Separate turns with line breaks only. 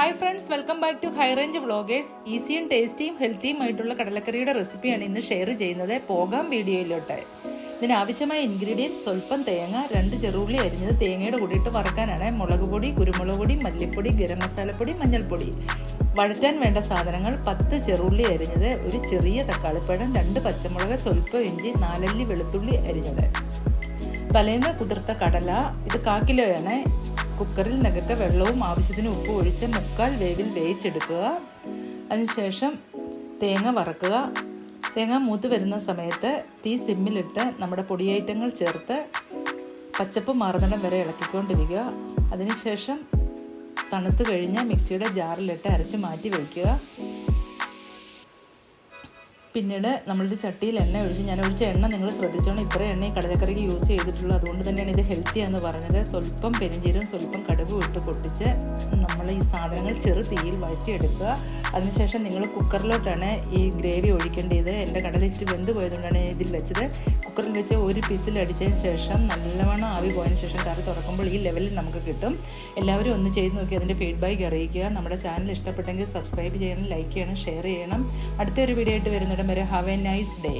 Hi friends, welcome back to high range vloggers. ഈസിയും ടേസ്റ്റിയും ഹെൽത്തിയും ആയിട്ടുള്ള കടലക്കറിയുടെ റെസിപ്പിയാണ് ഇന്ന് ഷെയർ ചെയ്യുന്നത്. പോകാം വീഡിയോയിലോട്ട്. ഇതിനാവശ്യമായ ഇൻഗ്രീഡിയൻസ്: സ്വല്പം തേങ്ങ, 2 ചെറുള്ളി അരിഞ്ഞത് തേങ്ങയുടെ കൂടിയിട്ട് വറക്കാനാണ്. മുളക് പൊടി, കുരുമുളക് പൊടി, മല്ലിപ്പൊടി, ഗരം മസാലപ്പൊടി, മഞ്ഞൾപ്പൊടി. വഴറ്റാൻ വേണ്ട സാധനങ്ങൾ: 10 ചെറുള്ളി അരിഞ്ഞത്, ഒരു ചെറിയ തക്കാളിപ്പഴം, 2 പച്ചമുളക്, സ്വല്പം ഇഞ്ചി, 4 അല്ലി വെളുത്തുള്ളി അരിഞ്ഞത്. തലേന്ന് കുതിർത്ത കടല, ഇത് 1/4 കിലോയാണ്. കുക്കറിൽ നികക്ക വെള്ളവും ആവശ്യത്തിന് ഉപ്പും ഒഴിച്ച് 3/4 വേവിൽ വേവിച്ചെടുക്കുക. അതിനുശേഷം തേങ്ങ വറക്കുക. തേങ്ങ മൂത്ത് വരുന്ന സമയത്ത് തീ സിമ്മിലിട്ട് നമ്മുടെ പൊടി ഐറ്റങ്ങൾ ചേർത്ത് പച്ചപ്പ് മാറുന്നിടം വരെ ഇളക്കിക്കൊണ്ടിരിക്കുക. അതിനുശേഷം തണുത്ത് കഴിഞ്ഞ് മിക്സിയുടെ ജാറിലിട്ട് അരച്ച് മാറ്റി വയ്ക്കുക. പിന്നീട് നമ്മളൊരു ചട്ടിയിൽ എണ്ണ ഒഴിച്ച്, ഞാൻ ഒഴിച്ച എണ്ണ നിങ്ങൾ ശ്രദ്ധിച്ചോണം, ഇത്ര എണ്ണ ഈ കടലക്കറിക്ക് യൂസ് ചെയ്തിട്ടുള്ളൂ. അതുകൊണ്ട് തന്നെയാണ് ഇത് ഹെൽത്തിയാണെന്ന് പറഞ്ഞത്. സ്വല്പം പെരിഞ്ചീരകം, സ്വല്പം കടുകും ഇട്ട് പൊട്ടിച്ച് നമ്മൾ ഈ സാധനങ്ങൾ ചെറു തീയിൽ വഴറ്റിയെടുക്കുക. അതിനുശേഷം നിങ്ങൾ കുക്കറിലോട്ടാണ് ഈ ഗ്രേവി ഒഴിക്കേണ്ടത്. എൻ്റെ കടല ഇച്ചിരി വെന്ത് പോയതുകൊണ്ടാണ് ഇതിൽ വെച്ചത്. കുക്കറിൽ വെച്ച് ഒരു പിസിൽ അടിച്ചതിന് ശേഷം നല്ലവണ്ണം ആവി പോയതിന് ശേഷം കറി തുറക്കുമ്പോൾ ഈ ലെവലിൽ നമുക്ക് കിട്ടും. എല്ലാവരും ഒന്ന് ചെയ്ത് നോക്കി അതിൻ്റെ ഫീഡ്ബാക്ക് അറിയിക്കുക. നമ്മുടെ ചാനൽ ഇഷ്ടപ്പെട്ടെങ്കിൽ സബ്സ്ക്രൈബ് ചെയ്യണം, ലൈക്ക് ചെയ്യണം, ഷെയർ ചെയ്യണം. അടുത്തൊരു വീഡിയോ ആയിട്ട് വരുന്നിടം വരെ ഹാവ് എ നൈസ് ഡേ.